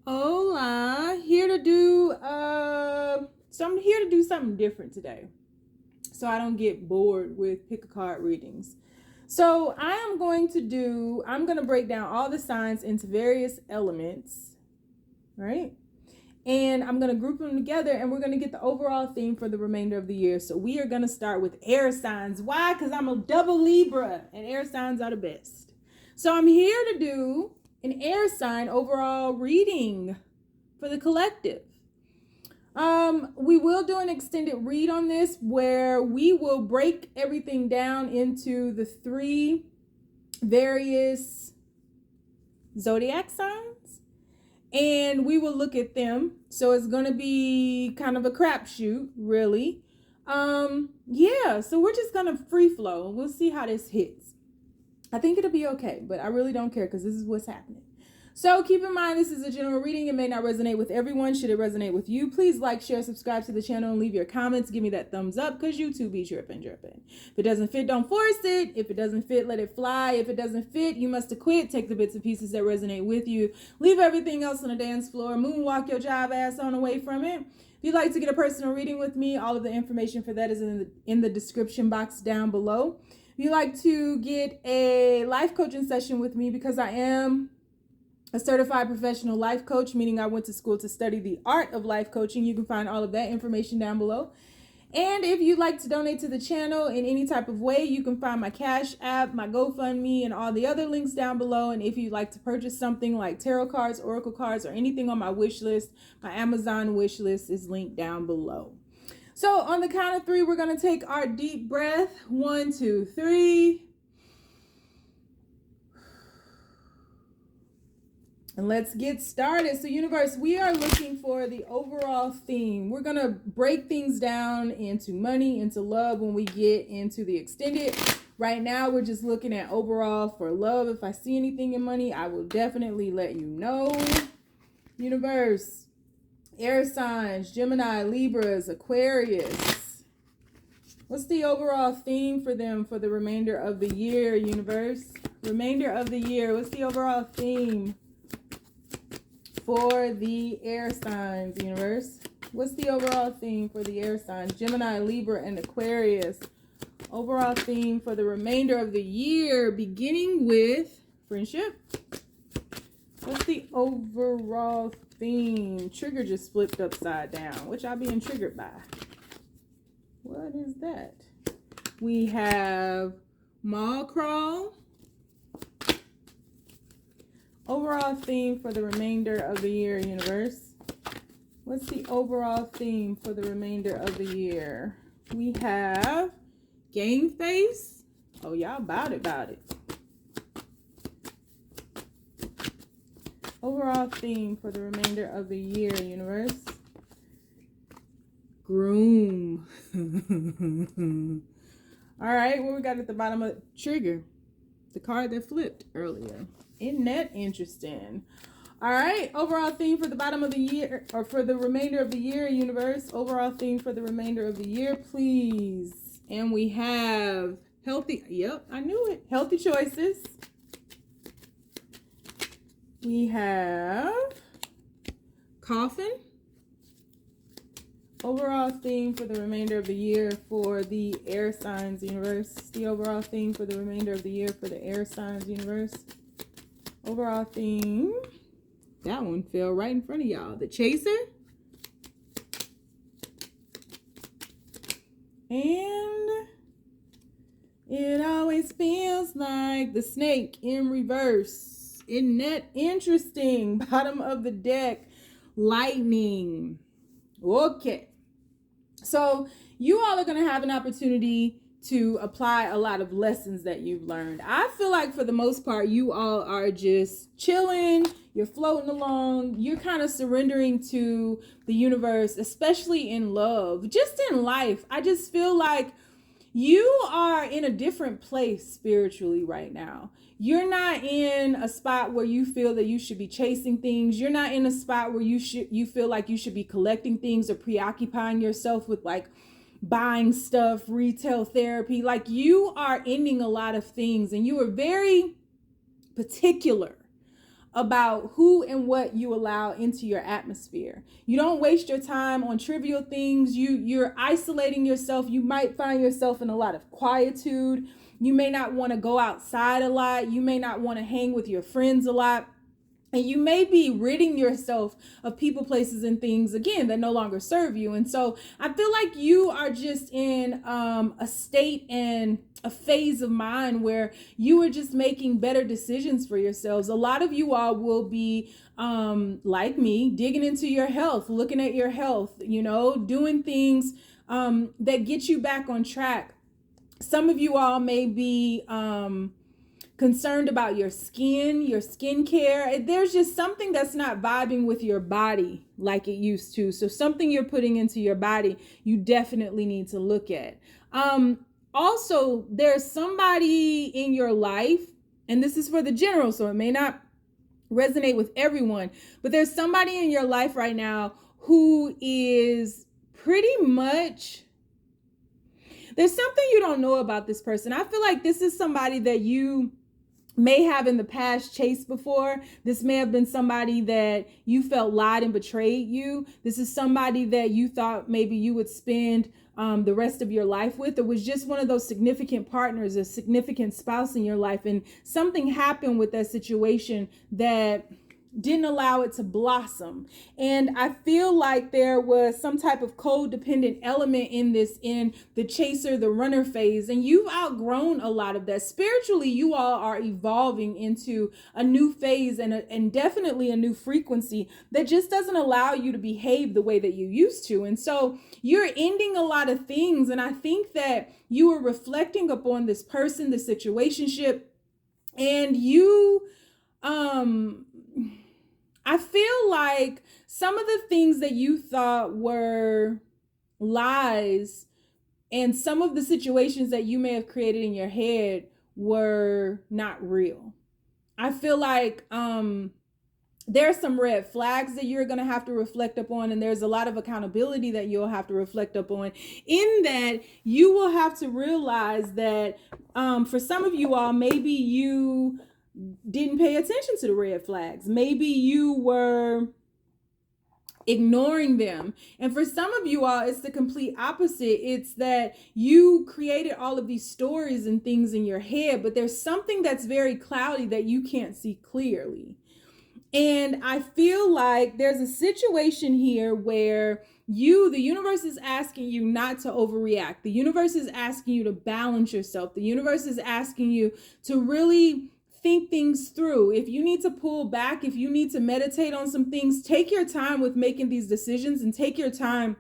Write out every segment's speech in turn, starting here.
Hola, here to do I'm here to do something different today, so I don't get bored with pick a card readings. So I'm going to break down all the signs into various elements, right? And I'm going to group them together, and we're going to get the overall theme for the remainder of the year. So we are going to start with air signs. Why? Because I'm a double Libra, and air signs are the best. So I'm here to do an air sign overall reading for the collective. We will do an extended read on this where we will break everything down into the 3 various zodiac signs, and we will look at them. So it's going to be kind of a crapshoot, really. Yeah, so we're just going to free flow, and we'll see how this hits. I think it'll be okay, but I really don't care because this is what's happening. So keep in mind, this is a general reading. It may not resonate with everyone. Should it resonate with you, please like, share, subscribe to the channel, and leave your comments. Give me that thumbs up because YouTube be dripping. If it doesn't fit, don't force it. If it doesn't fit, let it fly. If it doesn't fit, you must acquit. Take the bits and pieces that resonate with you. Leave everything else on the dance floor. Moonwalk your jive ass on away from it. If you'd like to get a personal reading with me, all of the information for that is in the description box down below. If you'd like to get a life coaching session with me, because I am a certified professional life coach, meaning I went to school to study the art of life coaching. You can find all of that information down below. And if you'd like to donate to the channel in any type of way, you can find my Cash App, my GoFundMe, and all the other links down below. And if you'd like to purchase something like tarot cards, oracle cards, or anything on my wish list, my Amazon wish list is linked down below. So on the count of 3, we're going to take our deep breath. 1, 2, 3. And let's get started. So universe, we are looking for the overall theme. We're going to break things down into money, into love when we get into the extended. Right now, we're just looking at overall for love. If I see anything in money, I will definitely let you know. Universe, air signs, Gemini, Libras, Aquarius. What's the overall theme for them for the remainder of the year, universe? Remainder of the year, what's the overall theme for the air signs, universe? What's the overall theme for the air signs? Gemini, Libra, and Aquarius. Overall theme for the remainder of the year, beginning with friendship. What's the overall theme? Trigger just flipped upside down. What y'all being triggered by? What is that? We have mall crawl. Overall theme for the remainder of the year, universe. What's the overall theme for the remainder of the year? We have game face. Oh, y'all about it. Overall theme for the remainder of the year, universe. Groom. All right, what we got at the bottom of trigger? The card that flipped earlier. Isn't that interesting? All right, overall theme for the bottom of the year, or for the remainder of the year, universe. Overall theme for the remainder of the year, please. And we have healthy, yep, I knew it. Healthy choices. We have coffin. Overall theme for the remainder of the year for the air signs, universe. The overall theme for the remainder of the year for the air signs, universe. Overall theme. That one fell right in front of y'all. The chaser. And it always feels like the snake in reverse. Isn't that interesting? Bottom of the deck. Lightning. Okay. So you all are going to have an opportunity to apply a lot of lessons that you've learned. I feel like for the most part, you all are just chilling. You're floating along. You're kind of surrendering to the universe, especially in love, just in life. I just feel like you are in a different place spiritually right now. You're not in a spot where you feel that you should be chasing things. You're not in a spot where you feel like you should be collecting things or preoccupying yourself with like buying stuff, retail therapy. Like you are ending a lot of things, and you are very particular about who and what you allow into your atmosphere. You don't waste your time on trivial things. You're isolating yourself. You might find yourself in a lot of quietude. You may not want to go outside a lot. You may not want to hang with your friends a lot. And you may be ridding yourself of people, places, and things, again, that no longer serve you. And so I feel like you are just in a state and a phase of mind where you are just making better decisions for yourselves. A lot of you all will be, like me, digging into your health, looking at your health, doing things that get you back on track. Some of you all may be concerned about your skin, your skincare. There's just something that's not vibing with your body like it used to. So something you're putting into your body, you definitely need to look at. Also, there's somebody in your life, and this is for the general, so it may not resonate with everyone, but there's somebody in your life right now who is pretty much, there's something you don't know about this person. I feel like this is somebody that you may have in the past chased before. This may have been somebody that you felt lied and betrayed you. This is somebody that you thought maybe you would spend the rest of your life with. It was just one of those significant partners, a significant spouse in your life. And something happened with that situation that didn't allow it to blossom. And I feel like there was some type of codependent element in this, in the chaser, the runner phase. And you've outgrown a lot of that. Spiritually, you all are evolving into a new phase and definitely a new frequency that just doesn't allow you to behave the way that you used to. And so you're ending a lot of things. And I think that you are reflecting upon this person, this situationship, and you, I feel like some of the things that you thought were lies and some of the situations that you may have created in your head were not real. I feel like there are some red flags that you're going to have to reflect upon, and there's a lot of accountability that you'll have to reflect upon. In that, you will have to realize that for some of you all, maybe you didn't pay attention to the red flags. Maybe you were ignoring them. And for some of you all, it's the complete opposite. It's that you created all of these stories and things in your head, but there's something that's very cloudy that you can't see clearly. And I feel like there's a situation here where the universe is asking you not to overreact. The universe is asking you to balance yourself. The universe is asking you to really think things through. If you need to pull back, if you need to meditate on some things, take your time with making these decisions and take your time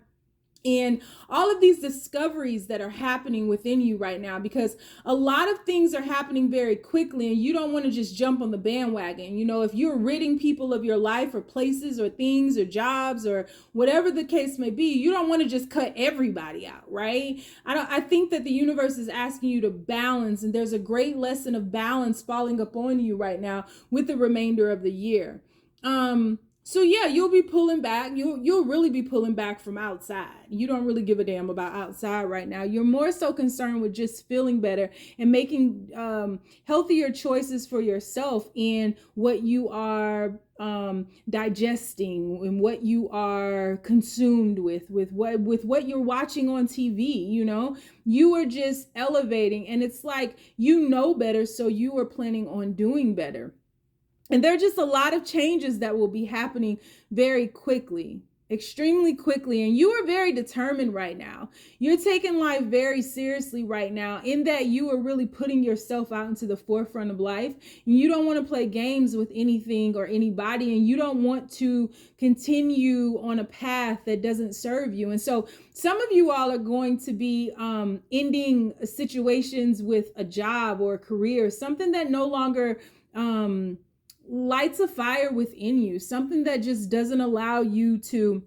in all of these discoveries that are happening within you right now, because a lot of things are happening very quickly and you don't want to just jump on the bandwagon. If you're ridding people of your life or places or things or jobs or whatever the case may be, you don't want to just cut everybody out, right? I think that the universe is asking you to balance, and there's a great lesson of balance falling upon you right now with the remainder of the year. So yeah, you'll be pulling back. You'll really be pulling back from outside. You don't really give a damn about outside right now. You're more so concerned with just feeling better and making healthier choices for yourself in what you are digesting and what you are consumed with what you're watching on TV. You are just elevating, and it's like better, so you are planning on doing better. And there are just a lot of changes that will be happening very quickly, extremely quickly. And you are very determined right now. You're taking life very seriously right now, in that you are really putting yourself out into the forefront of life. And you don't want to play games with anything or anybody. And you don't want to continue on a path that doesn't serve you. And so some of you all are going to be ending situations with a job or a career, something that no longer lights a fire within you, something that just doesn't allow you to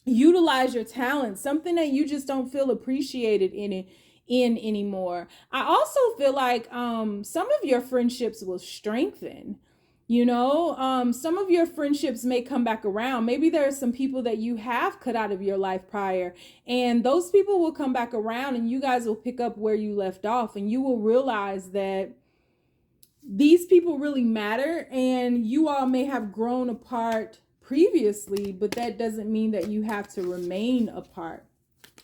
utilize your talent, something that you just don't feel appreciated in anymore. I also feel like some of your friendships will strengthen. Some of your friendships may come back around. Maybe there are some people that you have cut out of your life prior, and those people will come back around, and you guys will pick up where you left off, and you will realize that these people really matter, and you all may have grown apart previously, but that doesn't mean that you have to remain apart.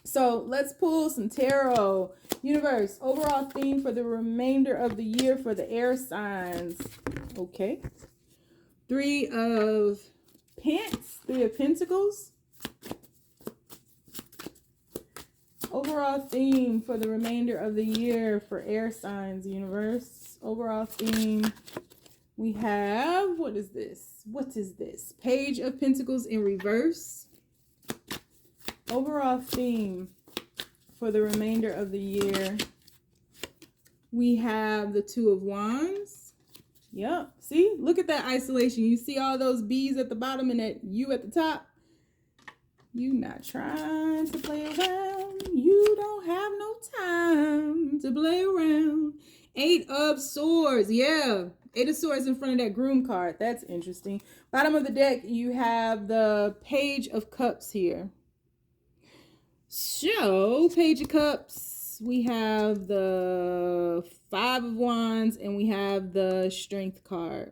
So let's pull some tarot. Universe, overall theme for the remainder of the year for the air signs. Okay. 3 of Pentacles. Overall theme for the remainder of the year for air signs, universe. Overall theme. We have, what is this? What is this? Page of Pentacles in reverse. Overall theme for the remainder of the year. We have the 2 of Wands. Yep. See, look at that isolation. You see all those B's at the bottom and that U at the top? You not trying to play around. You don't have no time to play around. 8 of Swords. Yeah. 8 of Swords in front of that Groom card. That's interesting. Bottom of the deck, you have the Page of Cups here. So, Page of Cups, we have the 5 of Wands, and we have the Strength card.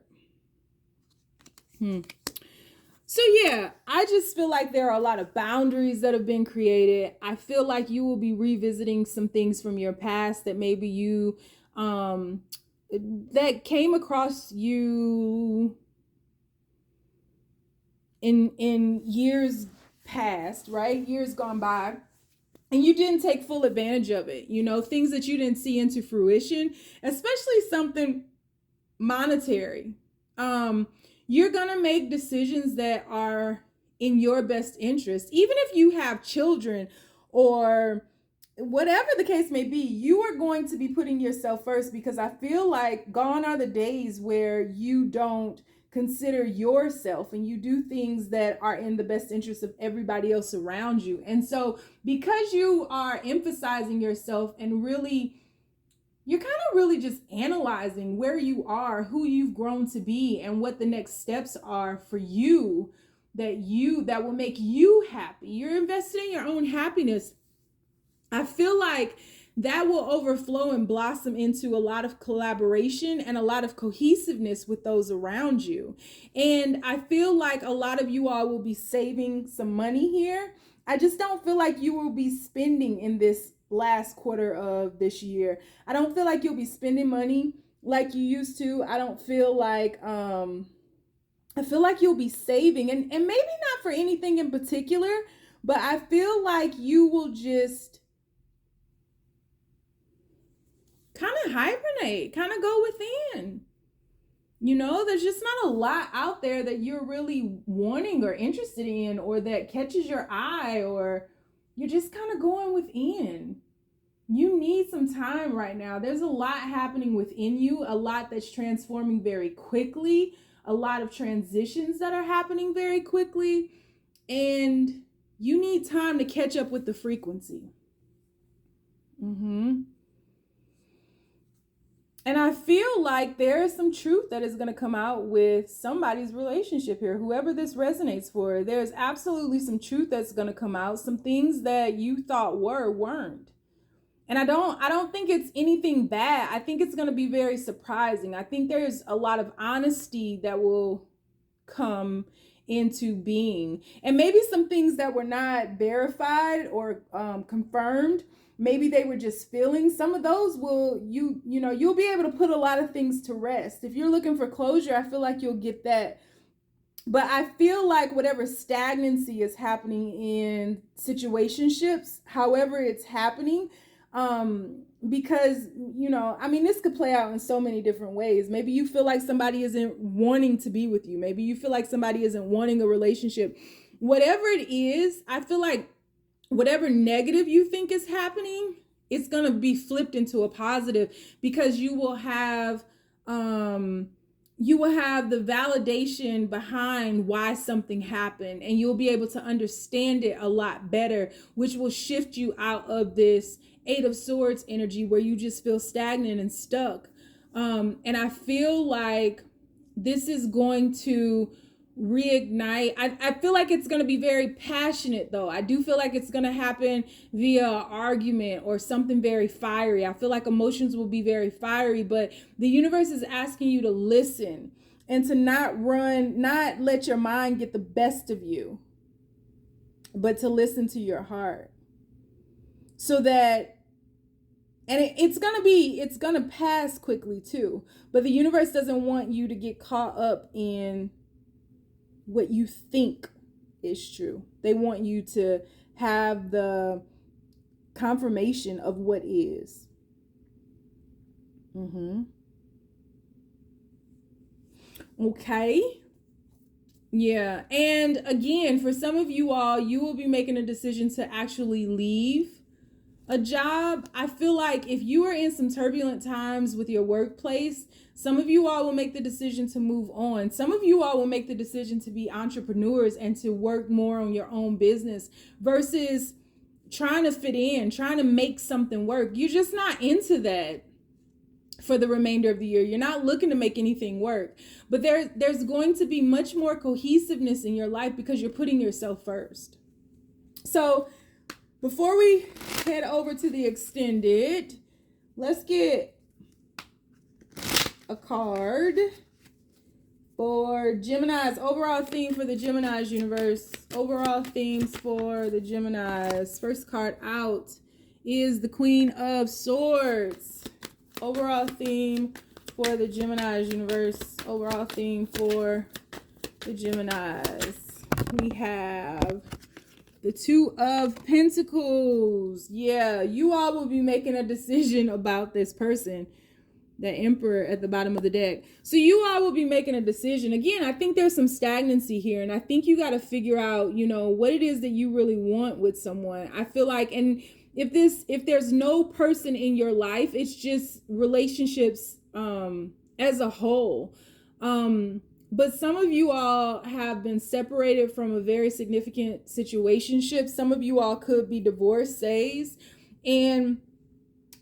So yeah, I just feel like there are a lot of boundaries that have been created. I feel like you will be revisiting some things from your past that maybe you, that came across you in years past, right? Years gone by. And you didn't take full advantage of it. You know, things that you didn't see into fruition, especially something monetary. You're going to make decisions that are in your best interest. Even if you have children or whatever the case may be, you are going to be putting yourself first, because I feel like gone are the days where you don't consider yourself and you do things that are in the best interest of everybody else around you. And so because you are emphasizing yourself and really, you're kind of really just analyzing where you are, who you've grown to be, and what the next steps are for you that will make you happy. You're invested in your own happiness. I feel like that will overflow and blossom into a lot of collaboration and a lot of cohesiveness with those around you. And I feel like a lot of you all will be saving some money here. I just don't feel like you will be spending in this last quarter of this year. I don't feel like you'll be spending money like you used to. I don't feel like, I feel like you'll be saving, and maybe not for anything in particular, but I feel like you will just kind of hibernate, kind of go within. You know, there's just not a lot out there that you're really wanting or interested in, or that catches your eye, or you're just kind of going within. You need some time right now. There's a lot happening within you, a lot that's transforming very quickly, a lot of transitions that are happening very quickly, and you need time to catch up with the frequency. And I feel like there is some truth that is going to come out with somebody's relationship here. Whoever this resonates for, there's absolutely some truth that's going to come out. Some things that you thought weren't. And I don't think it's anything bad. I think it's going to be very surprising. I think there's a lot of honesty that will come into being. And maybe some things that were not verified or confirmed, maybe they were just feelings. Some of those you'll be able to put a lot of things to rest. If you're looking for closure, I feel like you'll get that. But I feel like whatever stagnancy is happening in situationships, however it's happening, because, this could play out in so many different ways. Maybe you feel like somebody isn't wanting to be with you. Maybe you feel like somebody isn't wanting a relationship. Whatever it is, I feel like whatever negative you think is happening, it's going to be flipped into a positive, because you will have the validation behind why something happened, and you'll be able to understand it a lot better, which will shift you out of this 8 of Swords energy where you just feel stagnant and stuck. And I feel like this is going to reignite. I feel like it's going to be very passionate though. I do feel like it's going to happen via argument or something very fiery. I feel like emotions will be very fiery, but the universe is asking you to listen and to not let your mind get the best of you, but to listen to your heart. So that, and it's going to pass quickly too, but the universe doesn't want you to get caught up in what you think is true. They want you to have the confirmation of what is. Okay. Yeah. And again, for some of you all, you will be making a decision to actually leave a job. I feel like if you are in some turbulent times with your workplace, some of you all will make the decision to move on. Some of you all will make the decision to be entrepreneurs and to work more on your own business versus trying to fit in, trying to make something work. You're just not into that for the remainder of the year. You're not looking to make anything work. But there's going to be much more cohesiveness in your life because you're putting yourself first. So before we head over to the extended, let's get a card for Gemini's. Overall theme for the Gemini's universe. Overall themes for the Gemini's. First card out is the Queen of Swords. Overall theme for the Gemini's universe. Overall theme for the Gemini's. We have the Two of Pentacles. Yeah, you all will be making a decision about this person. The Emperor at the bottom of the deck. So you all will be making a decision. Again, I think there's some stagnancy here. And I think you got to figure out, what it is that you really want with someone. I feel like, and if there's no person in your life, it's just relationships as a whole. But some of you all have been separated from a very significant situationship. Some of you all could be divorcees, and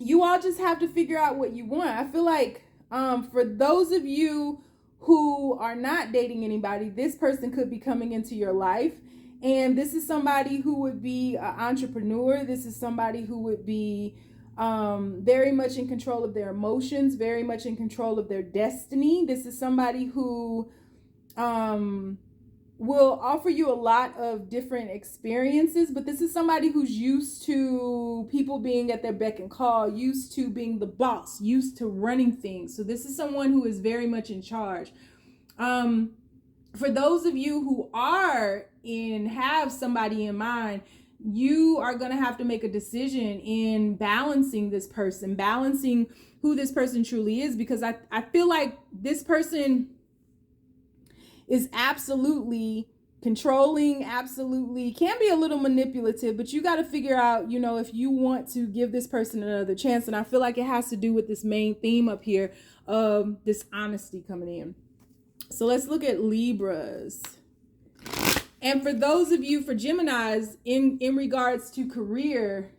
you all just have to figure out what you want. I feel like for those of you who are not dating anybody, this person could be coming into your life. And this is somebody who would be an entrepreneur. This is somebody who would be very much in control of their emotions, very much in control of their destiny. This is somebody who will offer you a lot of different experiences, but this is somebody who's used to people being at their beck and call, used to being the boss, used to running things. So this is someone who is very much in charge. For those of you who have somebody in mind, you are going to have to make a decision in balancing this person, balancing who this person truly is, because I feel like this person is absolutely controlling, absolutely can be a little manipulative, but you got to figure out, if you want to give this person another chance. And I feel like it has to do with this main theme up here of this honesty coming in. So let's look at Libras. And for those of you, for Geminis, in regards to career,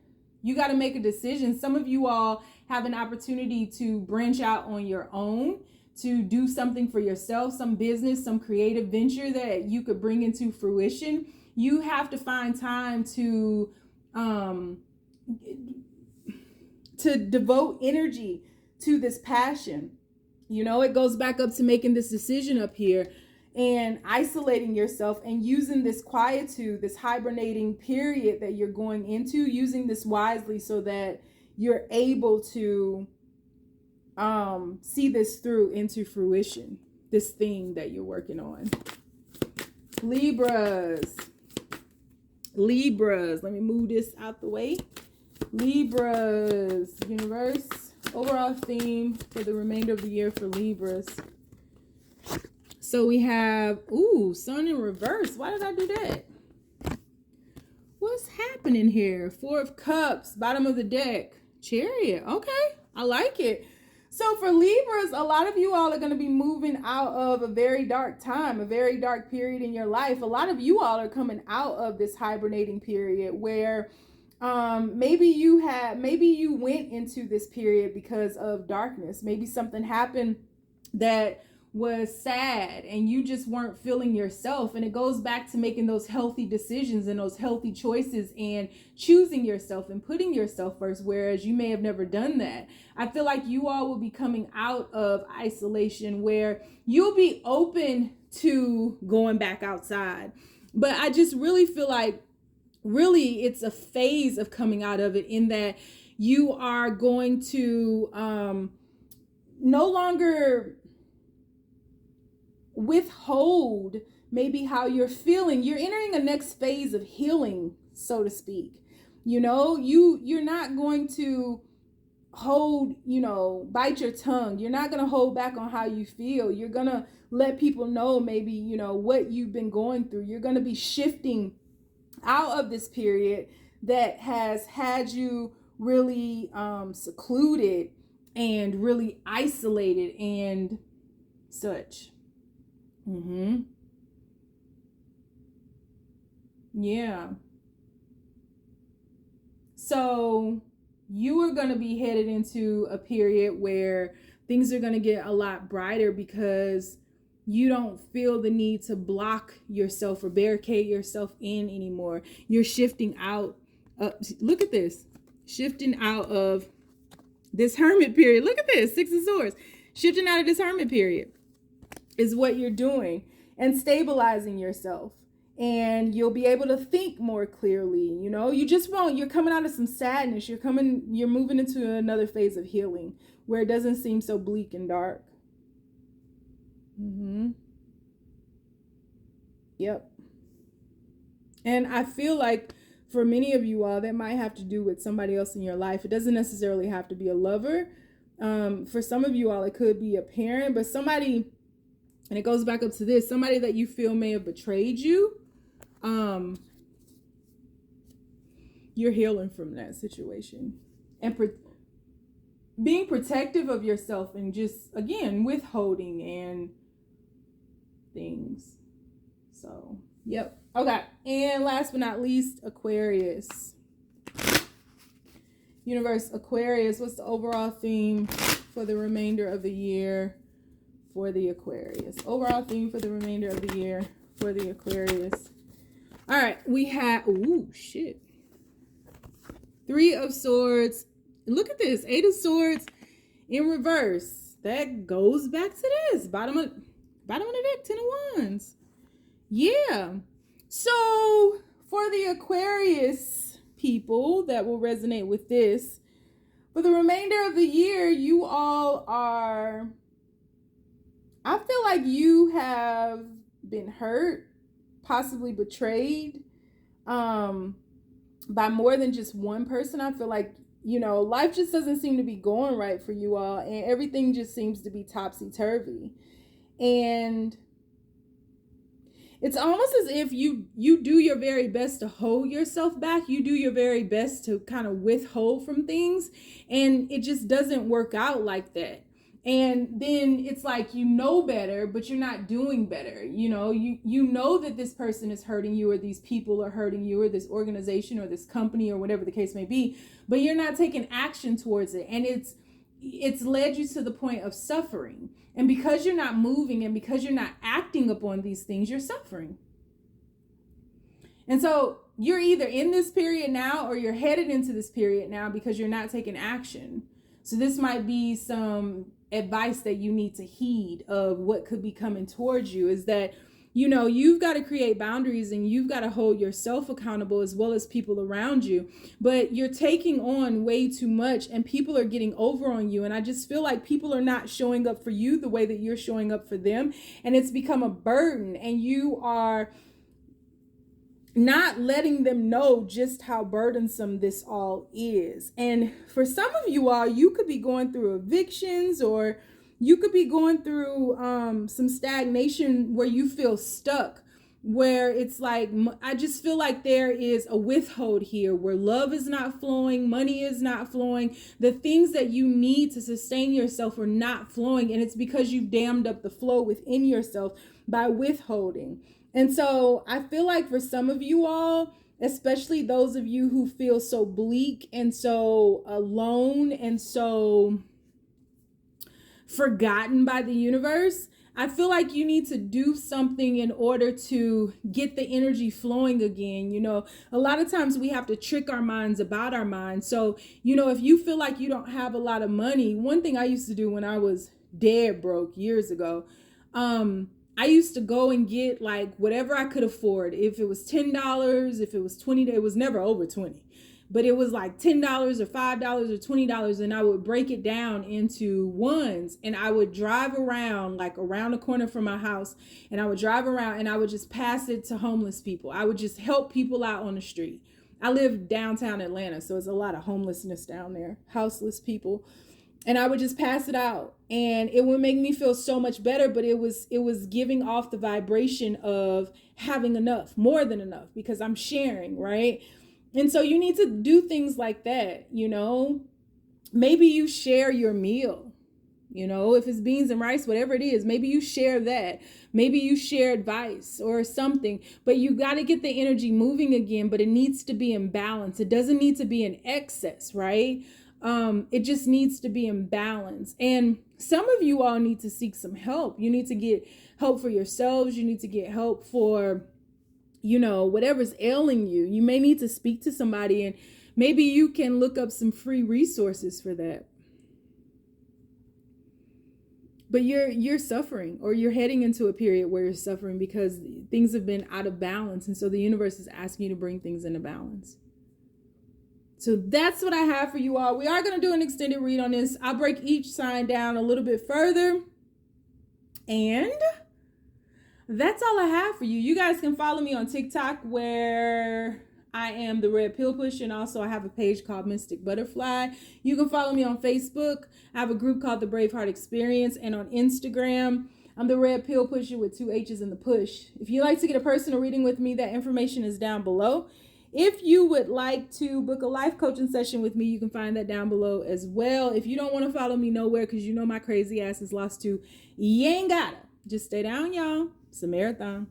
you got to make a decision. Some of you all have an opportunity to branch out on your own, to do something for yourself, some business, some creative venture that you could bring into fruition. You have to find time to devote energy to this passion. It goes back up to making this decision up here and isolating yourself and using this quietude, this hibernating period that you're going into, using this wisely so that you're able to see this through into fruition, this thing that you're working on. Libras, let me move this out the way. Libras, universe, overall theme for the remainder of the year for Libras. So we have, sun in reverse. Why did I do that? What's happening here? Four of Cups, bottom of the deck. Chariot. Okay, I like it. So for Libras, a lot of you all are going to be moving out of a very dark time, a very dark period in your life. A lot of you all are coming out of this hibernating period where maybe you went into this period because of darkness. Maybe something happened that was sad and you just weren't feeling yourself. And it goes back to making those healthy decisions and those healthy choices and choosing yourself and putting yourself first, whereas you may have never done that. I feel like you all will be coming out of isolation where you'll be open to going back outside. But I just really feel like really it's a phase of coming out of it, in that you are going to no longer withhold maybe how you're feeling. You're entering a next phase of healing, so to speak. You know, you're not going to hold, bite your tongue. You're not going to hold back on how you feel. You're going to let people know maybe, what you've been going through. You're going to be shifting out of this period that has had you really secluded and really isolated and such. Yeah. So you are going to be headed into a period where things are going to get a lot brighter, because you don't feel the need to block yourself or barricade yourself in anymore. You're shifting out. Look at this. Shifting out of this hermit period. Look at this. 6 of Swords. Shifting out of this hermit period is what you're doing, and stabilizing yourself. And you'll be able to think more clearly. You just won't. You're coming out of some sadness. You're moving into another phase of healing where it doesn't seem so bleak and dark. Yep. And I feel like for many of you all, that might have to do with somebody else in your life. It doesn't necessarily have to be a lover. For some of you all, it could be a parent, but somebody, and it goes back up to this, somebody that you feel may have betrayed you. You're healing from that situation, and being protective of yourself, and just, again, withholding and things. So, yep. Okay. And last but not least, Aquarius. Universe, Aquarius, what's the overall theme for the remainder of the year for the Aquarius? Overall theme for the remainder of the year for the Aquarius. All right. We have, shit. 3 of Swords. Look at this. 8 of Swords in reverse. That goes back to this. Bottom of the deck, 10 of Wands. Yeah. So for the Aquarius people that will resonate with this, for the remainder of the year, you all are, I feel like you have been hurt, possibly betrayed, by more than just one person. I feel like, life just doesn't seem to be going right for you all, and everything just seems to be topsy-turvy. And it's almost as if you do your very best to hold yourself back. You do your very best to kind of withhold from things, and it just doesn't work out like that. And then it's like, better, but you're not doing better. You know that this person is hurting you, or these people are hurting you, or this organization or this company or whatever the case may be, but you're not taking action towards it. And it's led you to the point of suffering. And because you're not moving, and because you're not acting upon these things, you're suffering. And so you're either in this period now, or you're headed into this period now because you're not taking action. So this might be some advice that you need to heed of what could be coming towards you, is that, you've got to create boundaries, and you've got to hold yourself accountable as well as people around you. But you're taking on way too much, and people are getting over on you. And I just feel like people are not showing up for you the way that you're showing up for them. And it's become a burden, and you are not letting them know just how burdensome this all is. And for some of you all, you could be going through evictions, or you could be going through some stagnation where you feel stuck, where it's like, I just feel like there is a withhold here, where love is not flowing, money is not flowing, the things that you need to sustain yourself are not flowing. And it's because you've dammed up the flow within yourself by withholding. And so I feel like for some of you all, especially those of you who feel so bleak and so alone and so forgotten by the universe, I feel like you need to do something in order to get the energy flowing again. A lot of times we have to trick our minds about our minds. So, if you feel like you don't have a lot of money, one thing I used to do when I was dead broke years ago, I used to go and get like whatever I could afford. If it was $10, if it was $20, it was never over 20. But it was like $10 or $5 or $20, and I would break it down into ones, and I would drive around, like around the corner from my house, and I would drive around and I would just pass it to homeless people. I would just help people out on the street. I live downtown Atlanta, so it's a lot of homelessness down there, houseless people. And I would just pass it out, and it would make me feel so much better, but it was giving off the vibration of having enough, more than enough, because I'm sharing, right? And so you need to do things like that, Maybe you share your meal, if it's beans and rice, whatever it is, maybe you share that. Maybe you share advice or something, but you got to get the energy moving again, but it needs to be in balance. It doesn't need to be in excess, right? It just needs to be in balance. And some of you all need to seek some help. You need to get help for yourselves. You need to get help for whatever's ailing you. You may need to speak to somebody, and maybe you can look up some free resources for that. But you're suffering, or you're heading into a period where you're suffering because things have been out of balance. And so the universe is asking you to bring things into balance. So that's what I have for you all. We are going to do an extended read on this. I'll break each sign down a little bit further. And that's all I have for you. You guys can follow me on TikTok, where I am the Red Pill Pusher, and also I have a page called Mystic Butterfly. You can follow me on Facebook. I have a group called the Braveheart Experience, and on Instagram, I'm the Red Pill Pusher with 2 H's in the push. If you'd like to get a personal reading with me, that information is down below. If you would like to book a life coaching session with me, you can find that down below as well. If you don't want to follow me nowhere because my crazy ass is lost to, you ain't gotta. Just stay down, y'all. It's a marathon.